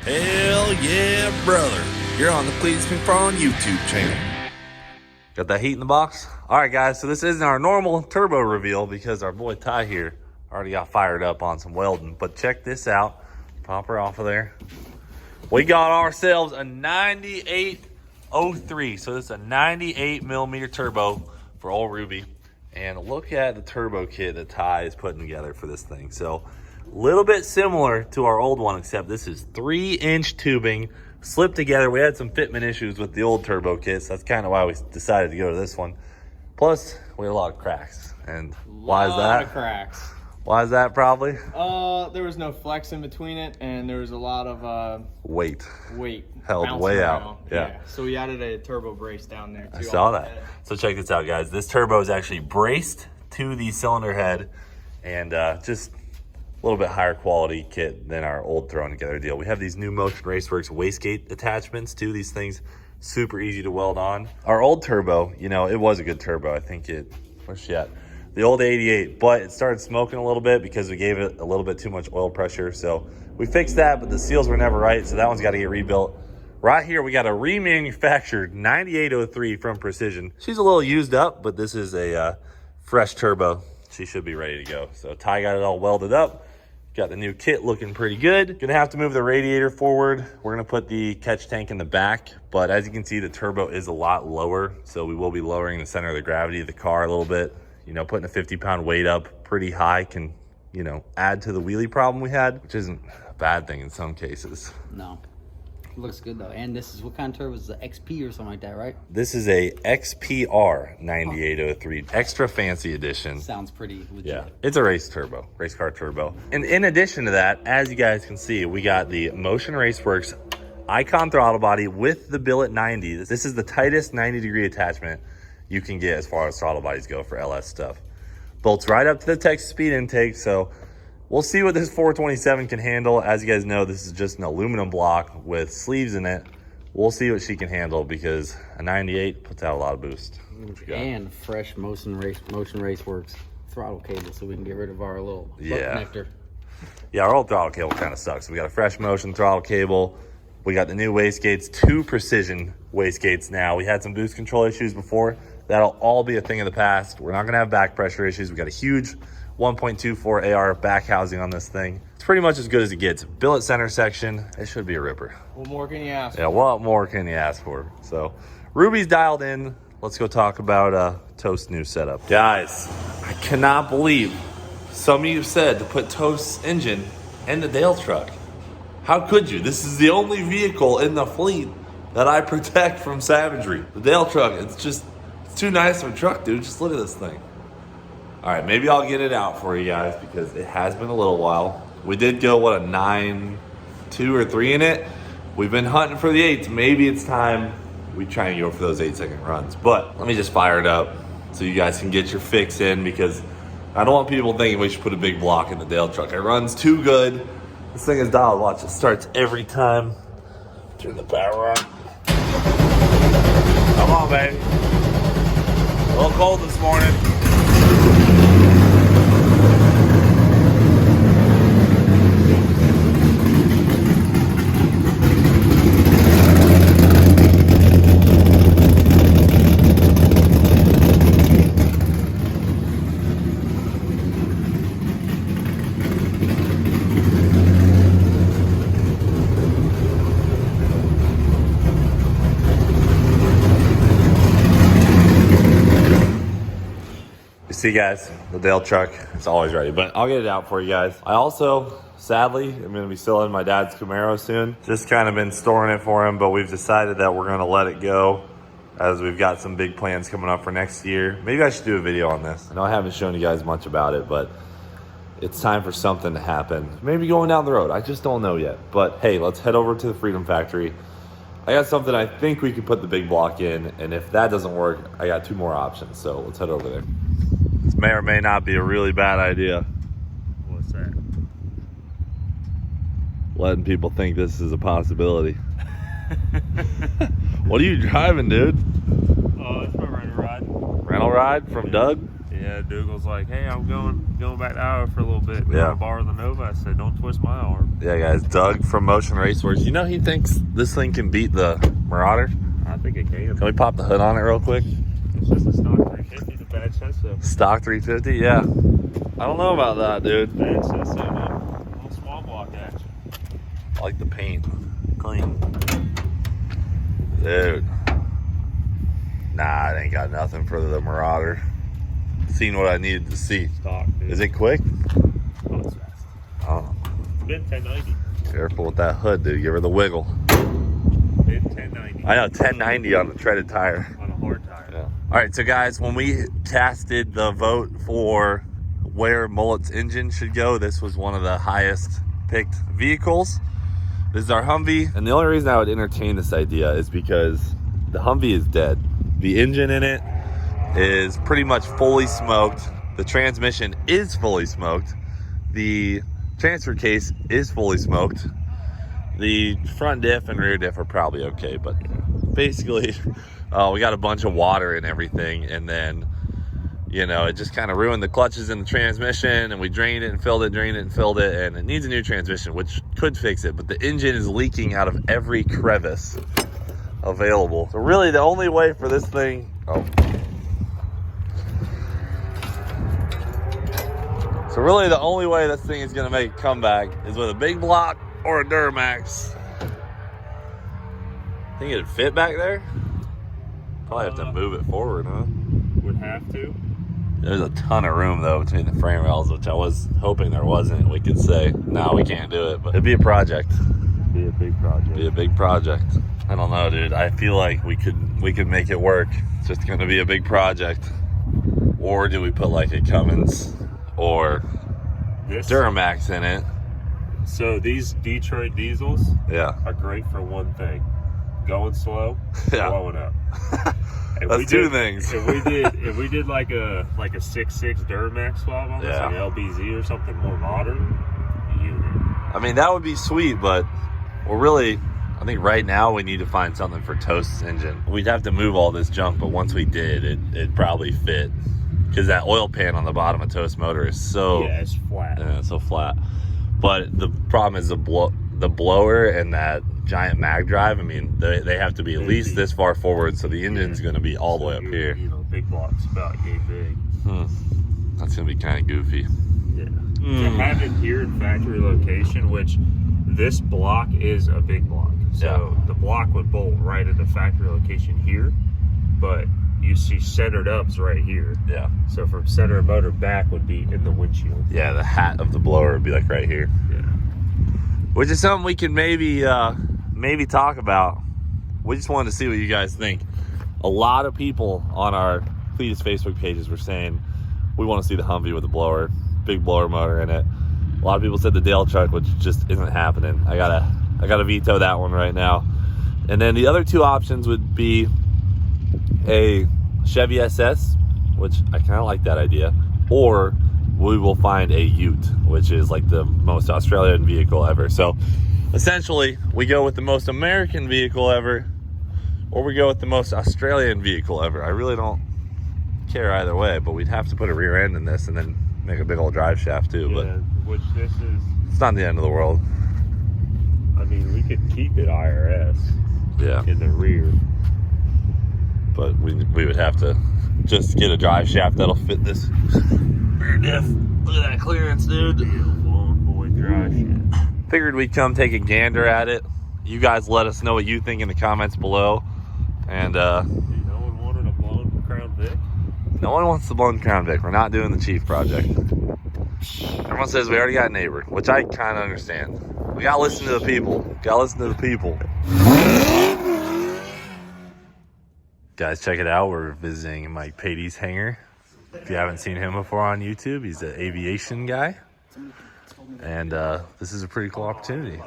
Hell yeah, brother. You're on the Cleetus McFarland YouTube channel. Got that heat in the box? All right, guys, so this isn't our normal turbo reveal because our boy Ty here already got fired up on some welding. But check this out. Pop her off of there. We got ourselves a 9803. So this is a 98 millimeter turbo for old Ruby. And look at the turbo kit that Ty is putting together for this thing. So a little bit similar to our old one, except this is 3-inch tubing slipped together. We had some fitment issues with the old turbo kits. That's kind of why we decided to go to this one. Plus, we had a lot of cracks. And why is that? A lot of cracks. Why is that probably? There was no flex in between it, and there was a lot of weight held bouncing way around. out. Yeah. So we added a turbo brace down there too. I saw that. So check this out, guys. This turbo is actually braced to the cylinder head, and just a little bit higher quality kit than our old thrown together deal. We have these new Motion Raceworks wastegate attachments to these things. Super easy to weld on. Our old turbo, you know, it was a good turbo. I think where's she at? The old 88, but it started smoking a little bit because we gave it a little bit too much oil pressure. So we fixed that, but the seals were never right. So that one's got to get rebuilt. Right here, we got a remanufactured 9803 from Precision. She's a little used up, but this is a fresh turbo. She should be ready to go. So Ty got it all welded up. Got the new kit looking pretty good. Gonna have to move the radiator forward. We're gonna put the catch tank in the back, but as you can see, the turbo is a lot lower. So we will be lowering the center of the gravity of the car a little bit. You know, putting a 50-pound weight up pretty high can, you know, add to the wheelie problem we had, which isn't a bad thing in some cases. No. It looks good though. And this is what kind of turbo is the XP or something like that, right? This is a XPR 9803, extra fancy edition. Sounds pretty legit. Yeah, it's a race car turbo. And in addition to that, as you guys can see, we got the Motion Raceworks Icon throttle body with the billet 90. This is the tightest 90-degree attachment you can get as far as throttle bodies go for LS stuff. Bolts right up to the Texas speed intake, so we'll see what this 427 can handle. As you guys know, this is just an aluminum block with sleeves in it. We'll see what she can handle because a 98 puts out a lot of boost. And fresh Motion Raceworks throttle cable so we can get rid of our little butt connector. Yeah, our old throttle cable kind of sucks. We got a fresh Motion throttle cable. We got the new wastegates, 2 Precision wastegates now. We had some boost control issues before. That'll all be a thing of the past. We're not gonna have back pressure issues. We got a huge 1.24 AR back housing on this thing. It's pretty much as good as it gets. Billet center section, it should be a ripper. What more can you ask for? Yeah, what more can you ask for? So Ruby's dialed in. Let's go talk about Toast's new setup. Guys, I cannot believe some of you said to put Toast's engine in the Dale truck. How could you? This is the only vehicle in the fleet that I protect from savagery. The Dale truck, it's too nice of a truck, dude. Just look at this thing. All right, maybe I'll get it out for you guys because it has been a little while. We did go, what, a 9.2 or 3 in it. We've been hunting for the 8s. Maybe it's time we try and go for those 8-second runs. But let me just fire it up so you guys can get your fix in because I don't want people thinking we should put a big block in the Dale truck. It runs too good. This thing is dialed. Watch, it starts every time. Turn the power on. Come on, baby. A little cold this morning. See, guys, the Dale truck is always ready, but I'll get it out for you guys. I also, sadly, am going to be selling my dad's Camaro soon. Just kind of been storing it for him, but we've decided that we're going to let it go as we've got some big plans coming up for next year. Maybe I should do a video on this. I know I haven't shown you guys much about it, but it's time for something to happen. Maybe going down the road. I just don't know yet. But hey, let's head over to the Freedom Factory. I got something I think we could put the big block in, and if that doesn't work, I got 2 more options. So let's head over there. This may or may not be a really bad idea. What's that? Letting people think this is a possibility. What are you driving, dude? Oh, it's my rental ride. Rental ride from Doug? Yeah. Yeah, Dougal's like, hey, I'm going back to Iowa for a little bit. Yeah. To borrow the Nova. I said, don't twist my arm. Yeah, guys, Doug from Motion Raceworks. You know he thinks this thing can beat the Marauder? I think it can. Can we pop the hood on it real quick? It's just a stock 350. The badge says so. Stock 350? Yeah. I don't know about that, dude. Badge says so, man. A little small block action. I like the paint. Clean. Dude. Nah, it ain't got nothing for the Marauder. Seen what I needed to see. Stock, dude. Is it quick? Oh, it's fast. Oh, It's been 1090. careful with that hood, dude. Give her the wiggle. Been 1090. I know, 1090 on the treaded tire. On a hard tire. Yeah. All right, so guys, when we casted the vote for where Mullet's engine should go, this was one of the highest picked vehicles. This is our Humvee, and the only reason I would entertain this idea is because the Humvee is dead. The engine in it is pretty much fully smoked. The transmission is fully smoked. The transfer case is fully smoked. The front diff and rear diff are probably okay, but basically we got a bunch of water and everything, and then it just kind of ruined the clutches in the transmission, and we drained it and filled it, drained it and filled it, and it needs a new transmission, which could fix it, but the engine is leaking out of every crevice available. So really the only way for this thing, So really the only way this thing is gonna make a comeback is with a big block or a Duramax. Think it'd fit back there? Probably have to move it forward, huh? Would have to. There's a ton of room though between the frame rails, which I was hoping there wasn't. We could say, no, we can't do it, but it'd be a project. Be a big project. Be a big project. I don't know, dude. I feel like we could make it work. It's just gonna be a big project. Or do we put like a Cummins or Duramax in it? So these Detroit diesels Yeah. are great for one thing: going slow, Yeah. blowing up. That's two things. If we did like a 6.6 Duramax swap on this, Yeah. like LBZ or something more modern, I mean, that would be sweet, but I think right now we need to find something for Toast's engine. We'd have to move all this junk, but once we did, it'd probably fit. Because that oil pan on the bottom of Toast motor is so... yeah, it's flat. Yeah, it's so flat. But the problem is the blower and that giant mag drive, I mean, they have to be at least this far forward, so the engine's going to be all the way up here. Big block's about yay big. That's going to be kind of goofy. Yeah. To have it here in factory location, which this block is a big block. So the block would bolt right at the factory location here, but you see centered ups right here. Yeah. So from center of motor back would be in the windshield. Yeah, the hat of the blower would be like right here. Yeah. Which is something we can maybe talk about. We just wanted to see what you guys think. A lot of people on our Cleetus Facebook pages were saying we want to see the Humvee with the blower, big blower motor in it. A lot of people said the Dale truck, which just isn't happening. I gotta veto that one right now. And then the other two options would be a Chevy SS, which I kind of like that idea, or we will find a Ute, which is like the most Australian vehicle ever. So essentially we go with the most American vehicle ever, or we go with the most Australian vehicle ever. I really don't care either way, but we'd have to put a rear end in this and then make a big old drive shaft too. Yeah, but which this is, it's not the end of the world. I mean, we could keep it IRS in the rear. But we would have to just get a drive shaft that'll fit this rear diff. Look at that clearance, dude. Long boy drive shaft. Figured we'd come take a gander at it. You guys let us know what you think in the comments below. And No one wanted a blown Crown Vic? no one wants the blown Crown Vic. We're not doing the Chief project. Everyone says we already got a neighbor, which I kind of understand. We gotta listen to the people. Gotta listen to the people. Guys, check it out. We're visiting Mike Patey's hangar. If you haven't seen him before on YouTube, he's an aviation guy. And this is a pretty cool opportunity.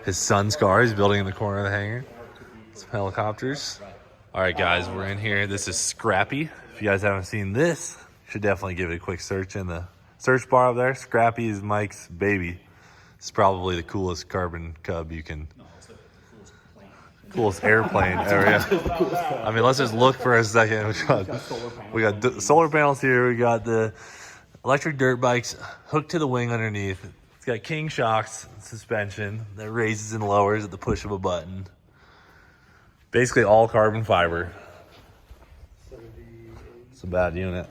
His son's car is building in the corner of the hangar. Some helicopters. All right, guys, we're in here. This is Scrappy. If you guys haven't seen this, you should definitely give it a quick search in the search bar up there. Scrappy is Mike's baby. It's probably the coolest carbon cub you can Coolest airplane area. I mean, let's just look for a second. We got solar panels here. We got the electric dirt bikes hooked to the wing underneath. It's got King shocks suspension that raises and lowers at the push of a button. Basically all carbon fiber. It's a bad unit.